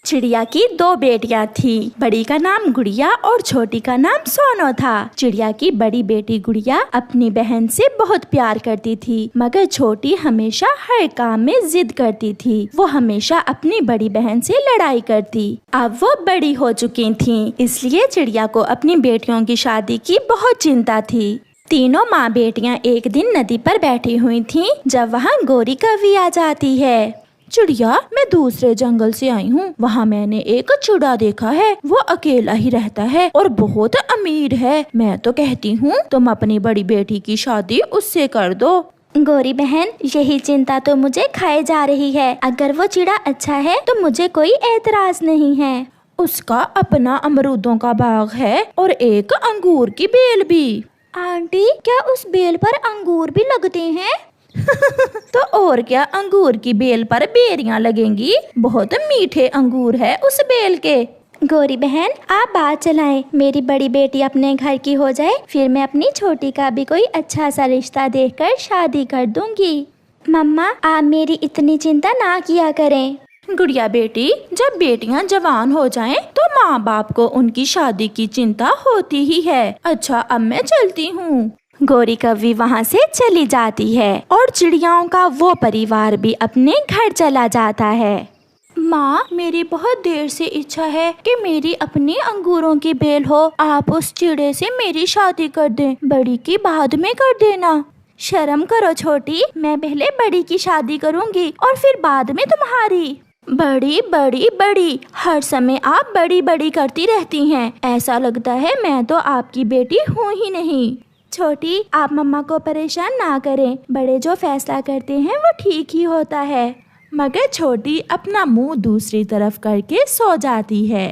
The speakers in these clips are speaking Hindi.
चिड़िया की दो बेटियां थी। बड़ी का नाम गुड़िया और छोटी का नाम सोनो था। चिड़िया की बड़ी बेटी गुड़िया अपनी बहन से बहुत प्यार करती थी, मगर छोटी हमेशा हर काम में जिद करती थी। वो हमेशा अपनी बड़ी बहन से लड़ाई करती। अब वो बड़ी हो चुकी थीं, इसलिए चिड़िया को अपनी बेटियों की शादी की बहुत चिंता थी। तीनों माँ बेटियाँ एक दिन नदी पर बैठी हुई थीं, जब वहाँ गौरी कौवी आ जाती है। चिड़िया, मैं दूसरे जंगल से आई हूँ। वहाँ मैंने एक चिड़ा देखा है। वो अकेला ही रहता है और बहुत अमीर है। मैं तो कहती हूँ तुम अपनी बड़ी बेटी की शादी उससे कर दो। गौरी बहन, यही चिंता तो मुझे खाए जा रही है। अगर वो चिड़ा अच्छा है तो मुझे कोई एतराज नहीं है। उसका अपना अमरूदों का बाग है और एक अंगूर की बेल भी। आंटी, क्या उस बेल पर अंगूर भी लगते हैं? तो और क्या, अंगूर की बेल पर बेरियां लगेंगी। बहुत मीठे अंगूर है उस बेल के। गौरी बहन, आप बात चलाएं। मेरी बड़ी बेटी अपने घर की हो जाए, फिर मैं अपनी छोटी का भी कोई अच्छा सा रिश्ता देखकर शादी कर दूंगी। मम्मा, आप मेरी इतनी चिंता ना किया करें। गुड़िया बेटी, जब बेटियां जवान हो जाएं, तो माँ बाप को उनकी शादी की चिंता होती ही है। अच्छा, अब मैं चलती हूँ। गौरी कौवी वहाँ से चली जाती है और चिड़ियाओं का वो परिवार भी अपने घर चला जाता है। माँ, मेरी बहुत देर से इच्छा है कि मेरी अपनी अंगूरों की बेल हो। आप उस चिड़े से मेरी शादी कर दें। बड़ी की बाद में कर देना। शर्म करो छोटी, मैं पहले बड़ी की शादी करूँगी और फिर बाद में तुम्हारी। बड़ी बड़ी बड़ी, हर समय आप बड़ी बड़ी करती रहती हैं। ऐसा लगता है मैं तो आपकी बेटी हूँ ही नहीं। छोटी, आप मम्मा को परेशान ना करें। बड़े जो फैसला करते हैं वो ठीक ही होता है। मगर छोटी अपना मुंह दूसरी तरफ करके सो जाती है।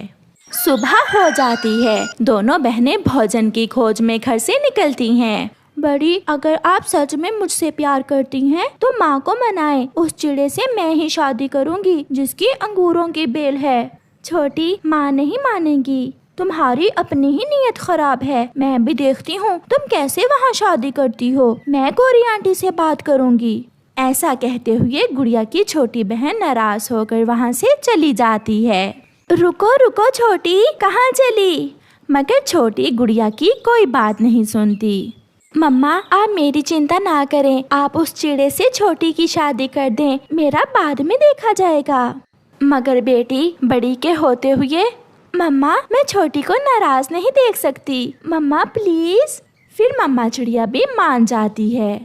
सुबह हो जाती है। दोनों बहनें भोजन की खोज में घर से निकलती हैं। बड़ी, अगर आप सच में मुझसे प्यार करती हैं तो माँ को मनाएं। उस चिड़े से मैं ही शादी करूँगी जिसकी अंगूरों की बेल है। छोटी, माँ नहीं मानेगी। तुम्हारी अपनी ही नीयत खराब है। मैं भी देखती हूँ तुम कैसे वहाँ शादी करती हो। मैं गौरी आंटी से बात करूँगी। ऐसा कहते हुए गुड़िया की छोटी बहन नाराज होकर वहाँ से चली जाती है। रुको रुको छोटी, कहाँ चली? मगर छोटी गुड़िया की कोई बात नहीं सुनती। मम्मा, आप मेरी चिंता ना करें। आप उस चिड़े से छोटी की शादी कर दें, मेरा बाद में देखा जाएगा। मगर बेटी, बड़ी के होते हुए मम्मा, मैं छोटी को नाराज नहीं देख सकती। मम्मा प्लीज। फिर मम्मा चिड़िया भी मान जाती है।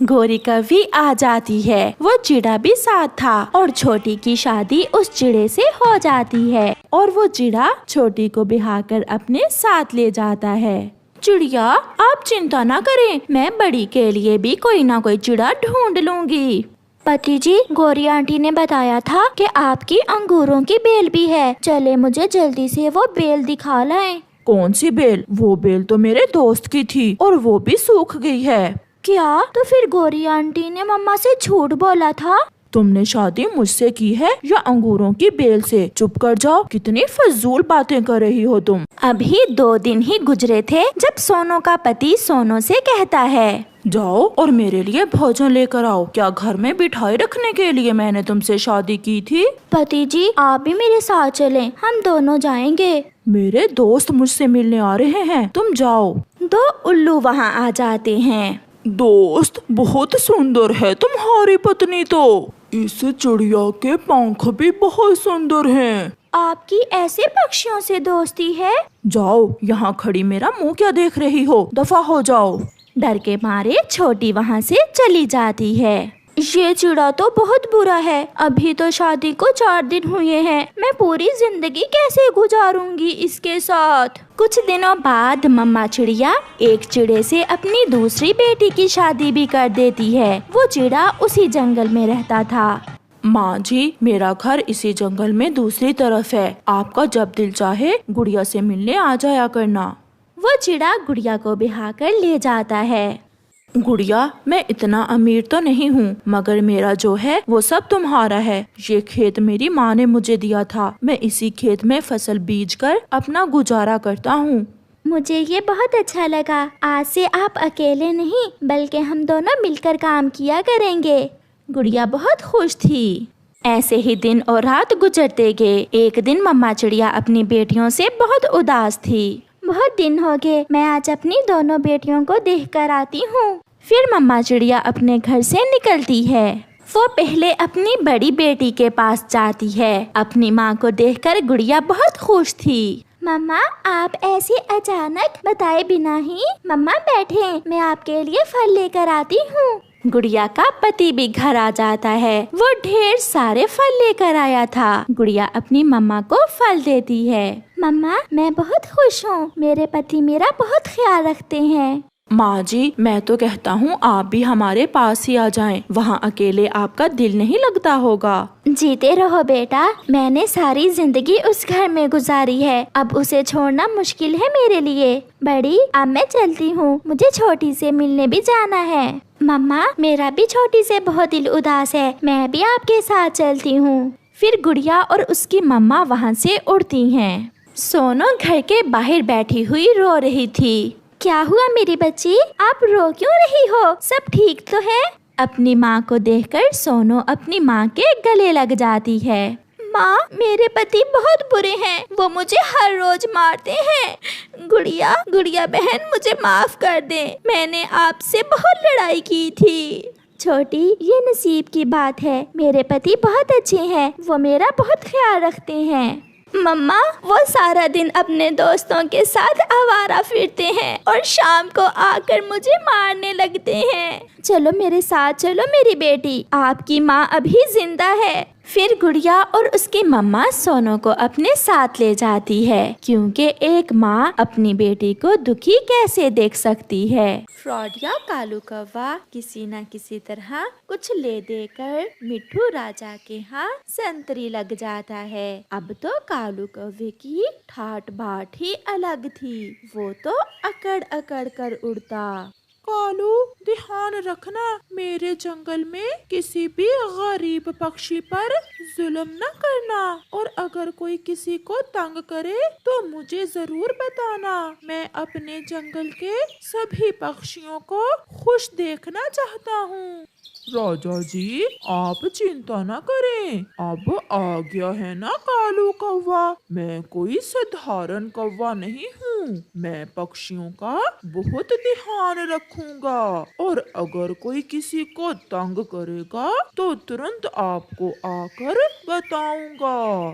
गौरी कौवी आ जाती है। वो चिड़ा भी साथ था और छोटी की शादी उस चिड़े से हो जाती है और वो चिड़ा छोटी को बिहाकर अपने साथ ले जाता है। चिड़िया, आप चिंता ना करें, मैं बड़ी के लिए भी कोई ना कोई चिड़ा ढूंढ लूंगी। पति जी, गौरी आंटी ने बताया था कि आपकी अंगूरों की बेल भी है। चले मुझे जल्दी से वो बेल दिखा लाएं। कौन सी बेल? वो बेल तो मेरे दोस्त की थी और वो भी सूख गई है। क्या? तो फिर गौरी आंटी ने मम्मा से झूठ बोला था? तुमने शादी मुझसे की है या अंगूरों की बेल से? चुप कर जाओ, कितनी फजूल बातें कर रही हो तुम। अभी 2 दिन ही गुजरे थे जब सोनो का पति सोनो से कहता है, जाओ और मेरे लिए भोजन लेकर आओ। क्या घर में बिठाई रखने के लिए मैंने तुमसे शादी की थी? पति जी, आप भी मेरे साथ चलें, हम दोनों जाएंगे। मेरे दोस्त मुझसे मिलने आ रहे हैं, तुम जाओ। 2 उल्लू वहाँ आ जाते हैं। दोस्त, बहुत सुंदर है तुम्हारी पत्नी तो। इस चिड़िया के पंख भी बहुत सुंदर हैं। आपकी ऐसे पक्षियों से दोस्ती है? जाओ, यहाँ खड़ी मेरा मुंह क्या देख रही हो? दफा हो जाओ। डर के मारे छोटी वहाँ से चली जाती है। ये चिड़ा तो बहुत बुरा है। अभी तो शादी को 4 दिन हुए हैं। मैं पूरी जिंदगी कैसे गुजारूंगी इसके साथ? कुछ दिनों बाद मम्मा चिड़िया एक चिड़े से अपनी दूसरी बेटी की शादी भी कर देती है। वो चिड़ा उसी जंगल में रहता था। माँ जी, मेरा घर इसी जंगल में दूसरी तरफ है। आपका जब दिल चाहे गुड़िया से मिलने आ जाया करना। वो चिड़ा गुड़िया को बिहाकर ले जाता है। गुड़िया, मैं इतना अमीर तो नहीं हूँ, मगर मेरा जो है वो सब तुम्हारा है। ये खेत मेरी माँ ने मुझे दिया था। मैं इसी खेत में फसल बीज कर अपना गुजारा करता हूँ। मुझे ये बहुत अच्छा लगा। आज से आप अकेले नहीं बल्कि हम दोनों मिलकर काम किया करेंगे। गुड़िया बहुत खुश थी। ऐसे ही दिन और रात गुजरते गए। एक दिन मम्मा चिड़िया अपनी बेटियों से बहुत उदास थी। बहुत दिन हो गए, मैं आज अपनी दोनों बेटियों को देख कर आती हूँ। फिर मम्मा चिड़िया अपने घर से निकलती है। वो पहले अपनी बड़ी बेटी के पास जाती है। अपनी माँ को देखकर गुड़िया बहुत खुश थी। मम्मा, आप ऐसे अचानक बताए बिना ही। मम्मा बैठे, मैं आपके लिए फल लेकर आती हूँ। गुड़िया का पति भी घर आ जाता है। वो ढेर सारे फल लेकर आया था। गुड़िया अपनी मम्मा को फल देती है। मम्मा, मैं बहुत खुश हूँ, मेरे पति मेरा बहुत ख्याल रखते हैं। माँ जी, मैं तो कहता हूँ आप भी हमारे पास ही आ जाएं। वहाँ अकेले आपका दिल नहीं लगता होगा। जीते रहो बेटा, मैंने सारी जिंदगी उस घर में गुजारी है, अब उसे छोड़ना मुश्किल है मेरे लिए। बड़ी, अब मैं चलती हूँ, मुझे छोटी से मिलने भी जाना है। मम्मा, मेरा भी छोटी से बहुत दिल उदास है, मैं भी आपके साथ चलती हूँ। फिर गुड़िया और उसकी मम्मा वहाँ से उड़ती हैं। सोनो घर के बाहर बैठी हुई रो रही थी। क्या हुआ मेरी बच्ची, आप रो क्यों रही हो? सब ठीक तो है? अपनी माँ को देखकर सोनो अपनी माँ के गले लग जाती है। माँ, मेरे पति बहुत बुरे हैं, वो मुझे हर रोज मारते हैं। गुड़िया, गुड़िया बहन, मुझे माफ कर दे, मैंने आपसे बहुत लड़ाई की थी। छोटी, ये नसीब की बात है, मेरे पति बहुत अच्छे हैं, वो मेरा बहुत ख्याल रखते हैं। मम्मा, वो सारा दिन अपने दोस्तों के साथ आवारा फिरते हैं और शाम को आकर मुझे मारने लगते हैं। चलो मेरे साथ चलो मेरी बेटी, आपकी माँ अभी जिंदा है। फिर गुड़िया और उसकी मम्मा सोनो को अपने साथ ले जाती है, क्योंकि एक माँ अपनी बेटी को दुखी कैसे देख सकती है। फ्रॉड या कालू कौवा किसी न किसी तरह कुछ ले देकर मिट्ठू राजा के यहाँ संतरी लग जाता है। अब तो कालू कौवे की ठाट बाट ही अलग थी। वो तो अकड़ अकड़ कर उड़ता। कालू, ध्यान रखना, मेरे जंगल में किसी भी गरीब पक्षी पर जुल्म न करना, और अगर कोई किसी को तंग करे तो मुझे जरूर बताना। मैं अपने जंगल के सभी पक्षियों को खुश देखना चाहता हूँ। राजा जी, आप चिंता न करें, अब आ गया है ना कालू कौवा। मैं कोई साधारण कौवा नहीं हूँ, मैं पक्षियों का बहुत ध्यान रखूंगा, और अगर कोई किसी को तंग करेगा तो तुरंत आपको आकर बताऊंगा।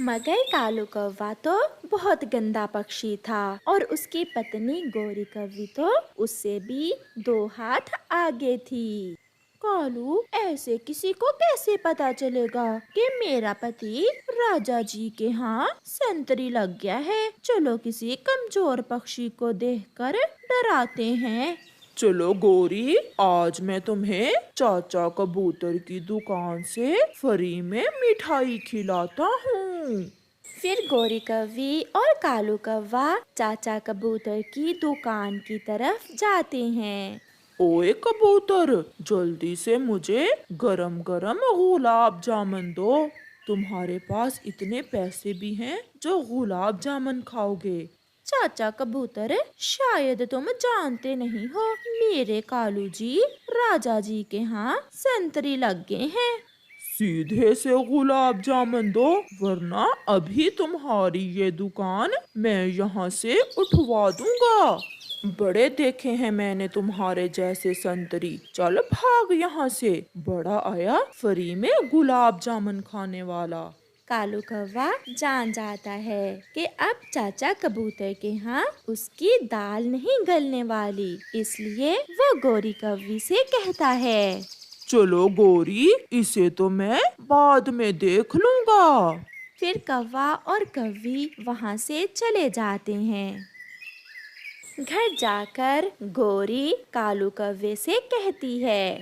मगर कालू कौवा तो बहुत गंदा पक्षी था, और उसकी पत्नी गोरी कौवी तो उससे भी 2 हाथ आगे थी। कालू, ऐसे किसी को कैसे पता चलेगा कि मेरा पति राजा जी के यहाँ संतरी लग गया है? चलो किसी कमजोर पक्षी को देखकर डराते हैं। चलो गोरी, आज मैं तुम्हें चाचा कबूतर की दुकान से फ्री में मिठाई खिलाता हूँ। फिर गोरी कौवी और कालू कौवा चाचा कबूतर की दुकान की तरफ जाते हैं। ओए कबूतर, जल्दी से मुझे गरम गरम गुलाब जामुन दो। तुम्हारे पास इतने पैसे भी हैं जो गुलाब जामुन खाओगे। चाचा कबूतर, शायद तुम जानते नहीं हो, मेरे कालू जी राजा जी के यहाँ संतरी लग गए हैं। सीधे से गुलाब जामुन दो, वरना अभी तुम्हारी ये दुकान मैं यहाँ से उठवा दूंगा। बड़े देखे हैं मैंने तुम्हारे जैसे संतरी। चल भाग यहाँ से, बड़ा आया फ्री में गुलाब जामुन खाने वाला। कालू कौवा जान जाता है कि अब चाचा कबूतर के यहाँ उसकी दाल नहीं गलने वाली, इसलिए वो गोरी कौवी से कहता है, चलो गोरी, इसे तो मैं बाद में देख लूंगा। फिर कौवा और कौवी वहाँ से चले जाते हैं। घर जाकर गोरी कालू कौवे से कहती है,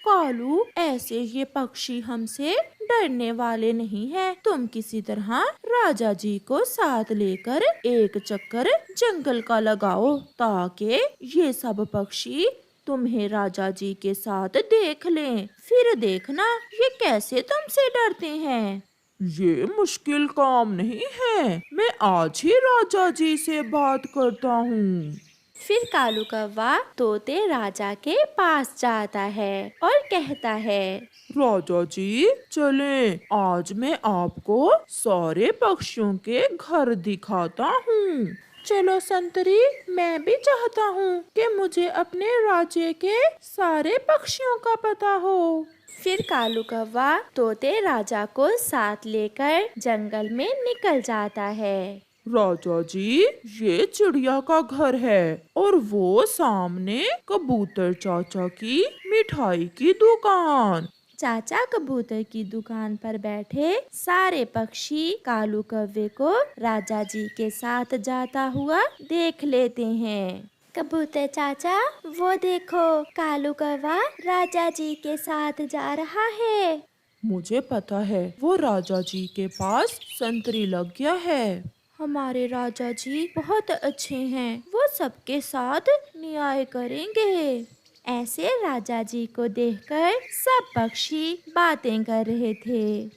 कालू, ऐसे ये पक्षी हमसे डरने वाले नहीं हैं। तुम किसी तरह राजा जी को साथ लेकर एक चक्कर जंगल का लगाओ, ताकि ये सब पक्षी तुम्हें राजा जी के साथ देख लें। फिर देखना ये कैसे तुमसे डरते हैं। ये मुश्किल काम नहीं है, मैं आज ही राजा जी से बात करता हूँ। फिर कालू कौवा तोते राजा के पास जाता है और कहता है, राजा जी चलें, आज मैं आपको सारे पक्षियों के घर दिखाता हूँ। चलो संतरी, मैं भी चाहता हूँ कि मुझे अपने राज्य के सारे पक्षियों का पता हो। फिर कालू कौवा तोते राजा को साथ लेकर जंगल में निकल जाता है। राजा जी ये चिड़िया का घर है और वो सामने कबूतर चाचा की मिठाई की दुकान। चाचा कबूतर की दुकान पर बैठे सारे पक्षी कालू कौवे को राजा जी के साथ जाता हुआ देख लेते हैं। कबूतर चाचा, वो देखो, कालू कौवा राजा जी के साथ जा रहा है। मुझे पता है, वो राजा जी के पास संतरी लग गया है। हमारे राजा जी बहुत अच्छे हैं, वो सबके साथ न्याय करेंगे। ऐसे राजा जी को देखकर सब पक्षी बातें कर रहे थे।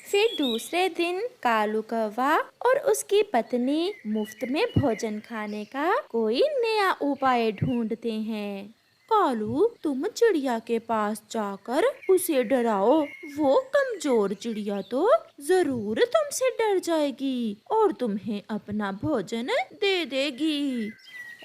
फिर दूसरे दिन कालू कौवा और उसकी पत्नी मुफ्त में भोजन खाने का कोई नया उपाय ढूंढते हैं। कालू, तुम चिड़िया के पास जाकर उसे डराओ। वो कमजोर चिड़िया तो जरूर तुमसे डर जाएगी और तुम्हें अपना भोजन दे देगी।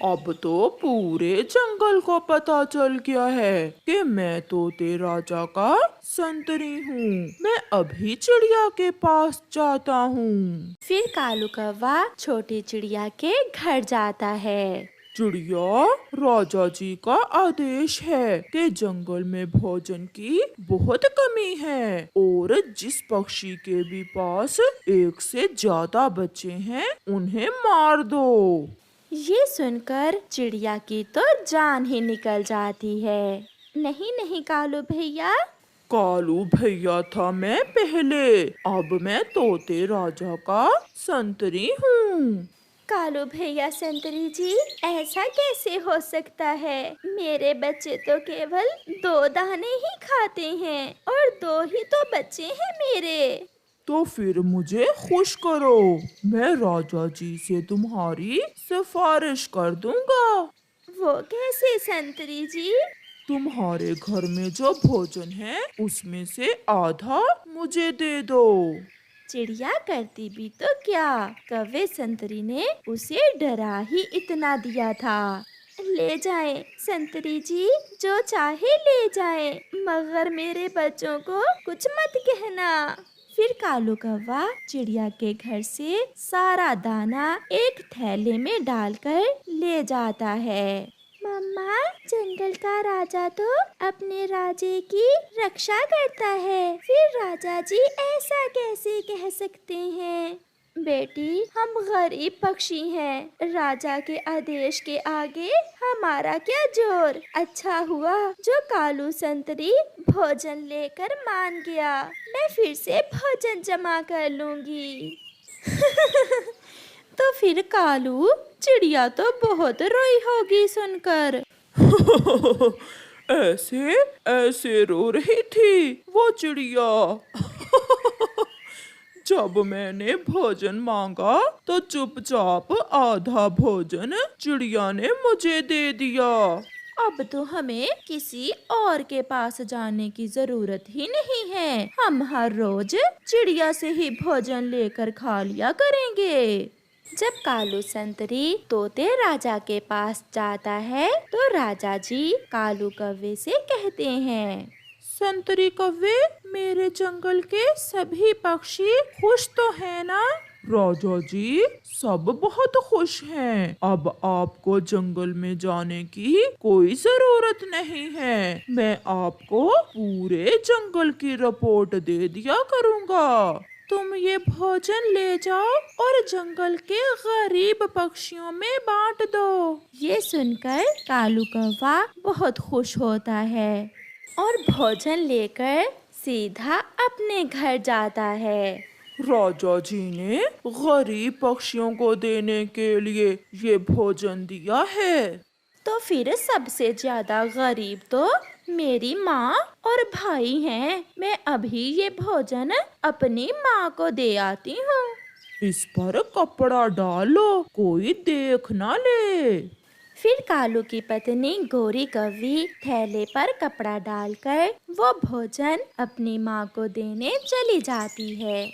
अब तो पूरे जंगल को पता चल गया है कि मैं तोते राजा का संतरी हूँ। मैं अभी चिड़िया के पास जाता हूँ। फिर कालू कौवा छोटी चिड़िया के घर जाता है। चिड़िया, राजा जी का आदेश है कि जंगल में भोजन की बहुत कमी है और जिस पक्षी के भी पास एक से ज्यादा बच्चे हैं उन्हें मार दो। ये सुनकर चिड़िया की तो जान ही निकल जाती है। नहीं नहीं कालू भैया, कालू भैया था मैं पहले, अब मैं तोते राजा का संतरी हूँ। कालू भैया संतरी जी, ऐसा कैसे हो सकता है? मेरे बच्चे तो केवल 2 दाने ही खाते हैं और 2 ही तो बच्चे हैं मेरे। तो फिर मुझे खुश करो, मैं राजा जी से तुम्हारी सिफारिश कर दूंगा। वो कैसे संतरी जी? तुम्हारे घर में जो भोजन है उसमें से आधा मुझे दे दो। चिड़िया करती भी तो क्या, कौवे संतरी ने उसे डरा ही इतना दिया था। ले जाएं संतरी जी, जो चाहे ले जाएं, मगर मेरे बच्चों को कुछ मत कहना। फिर कालू कौवा चिड़िया के घर से सारा दाना एक थैले में डालकर ले जाता है। मम्मा, जंगल का राजा तो अपने राजे की रक्षा करता है, फिर राजा जी ऐसा कैसे कह सकते हैं? बेटी, हम गरीब पक्षी हैं, राजा के आदेश के आगे हमारा क्या जोर। अच्छा हुआ जो कालू संतरी भोजन लेकर मान गया, मैं फिर से भोजन जमा कर लूंगी। तो फिर कालू, चिड़िया तो बहुत रोई होगी सुनकर। ऐसे ऐसे रो रही थी वो चिड़िया। जब मैंने भोजन मांगा तो चुपचाप आधा भोजन चिड़िया ने मुझे दे दिया। अब तो हमें किसी और के पास जाने की जरूरत ही नहीं है, हम हर रोज चिड़िया से ही भोजन लेकर खा लिया करेंगे। जब कालू संतरी तोते राजा के पास जाता है तो राजा जी कालू कौवे से कहते हैं, संतरी कौवे, मेरे जंगल के सभी पक्षी खुश तो है ना? राजा जी सब बहुत खुश हैं। अब आपको जंगल में जाने की कोई जरूरत नहीं है। मैं आपको पूरे जंगल की रिपोर्ट दे दिया करूँगा। तुम ये भोजन ले जाओ और जंगल के गरीब पक्षियों में बांट दो। ये सुनकर कालू कौवा बहुत खुश होता है और भोजन लेकर सीधा अपने घर जाता है। राजा जी ने गरीब पक्षियों को देने के लिए ये भोजन दिया है। तो फिर सबसे ज्यादा गरीब तो मेरी माँ और भाई हैं। मैं अभी ये भोजन अपनी माँ को दे आती हूँ। इस पर कपड़ा डालो, कोई देख ना ले। फिर कालू की पत्नी गौरी कौवी थैले पर कपड़ा डालकर वो भोजन अपनी माँ को देने चली जाती है।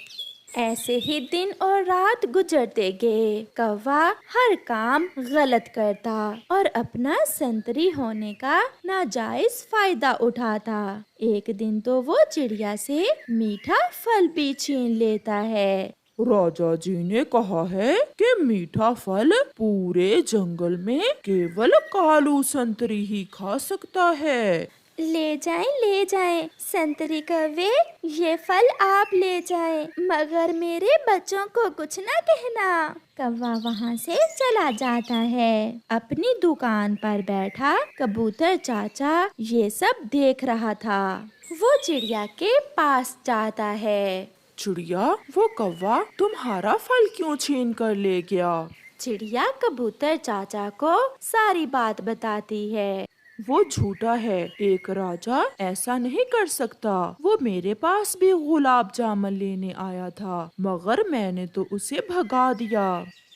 ऐसे ही दिन और रात गुजरते गए। कौवा हर काम गलत करता और अपना संतरी होने का नाजायज फायदा उठाता। एक दिन तो वो चिड़िया से मीठा फल भी छीन लेता है। राजा जी ने कहा है कि मीठा फल पूरे जंगल में केवल कालू संतरी ही खा सकता है। ले जाएं संतरी कौवे, ये फल आप ले जाएं, मगर मेरे बच्चों को कुछ ना कहना। कौवा वहाँ से चला जाता है। अपनी दुकान पर बैठा कबूतर चाचा ये सब देख रहा था। वो चिड़िया के पास जाता है। चिड़िया, वो कौवा तुम्हारा फल क्यों छीन कर ले गया? चिड़िया कबूतर चाचा को सारी बात बताती है। वो झूठा है, एक राजा ऐसा नहीं कर सकता। वो मेरे पास भी गुलाब जामुन लेने आया था, मगर मैंने तो उसे भगा दिया।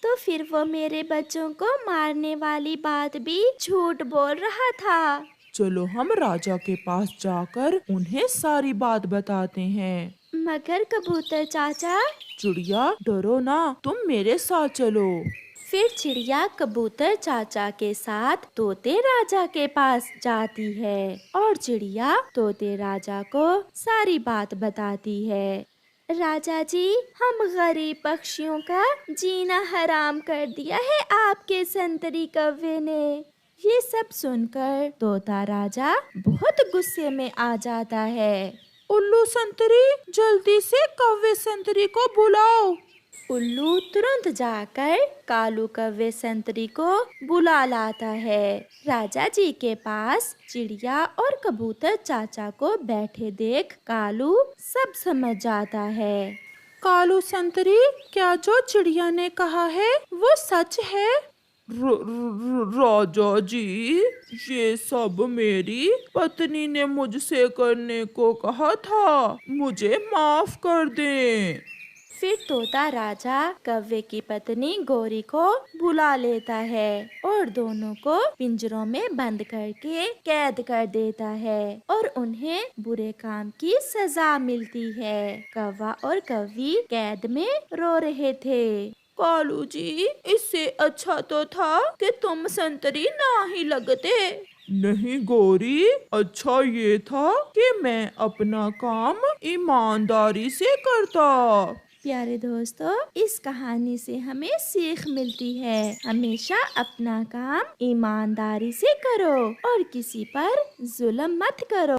तो फिर वो मेरे बच्चों को मारने वाली बात भी झूठ बोल रहा था। चलो हम राजा के पास जाकर उन्हें सारी बात बताते हैं। मगर कबूतर चाचा। चिड़िया, डरो ना, तुम मेरे साथ चलो। फिर चिड़िया कबूतर चाचा के साथ तोते राजा के पास जाती है और चिड़िया तोते राजा को सारी बात बताती है। राजा जी, हम गरीब पक्षियों का जीना हराम कर दिया है आपके संतरी कौवे ने। ये सब सुनकर तोता राजा बहुत गुस्से में आ जाता है। उल्लू संतरी, जल्दी से कौवे संतरी को बुलाओ। उल्लू तुरंत जाकर कालू कौवे संतरी को बुला लाता है। राजा जी के पास चिड़िया और कबूतर चाचा को बैठे देख कालू सब समझ जाता है। कालू संतरी, क्या जो चिड़िया ने कहा है वो सच है? राजा जी, ये सब मेरी पत्नी ने मुझसे करने को कहा था, मुझे माफ कर दें। फिर तोता राजा कौवे की पत्नी गौरी को बुला लेता है और दोनों को पिंजरों में बंद करके कैद कर देता है और उन्हें बुरे काम की सजा मिलती है। कौवा और कौवी कैद में रो रहे थे। कालू जी, इससे अच्छा तो था कि तुम संतरी ना ही लगते। नहीं गौरी, अच्छा ये था कि मैं अपना काम ईमानदारी से करता। प्यारे दोस्तों, इस कहानी से हमें सीख मिलती है, हमेशा अपना काम ईमानदारी से करो और किसी पर जुल्म मत करो।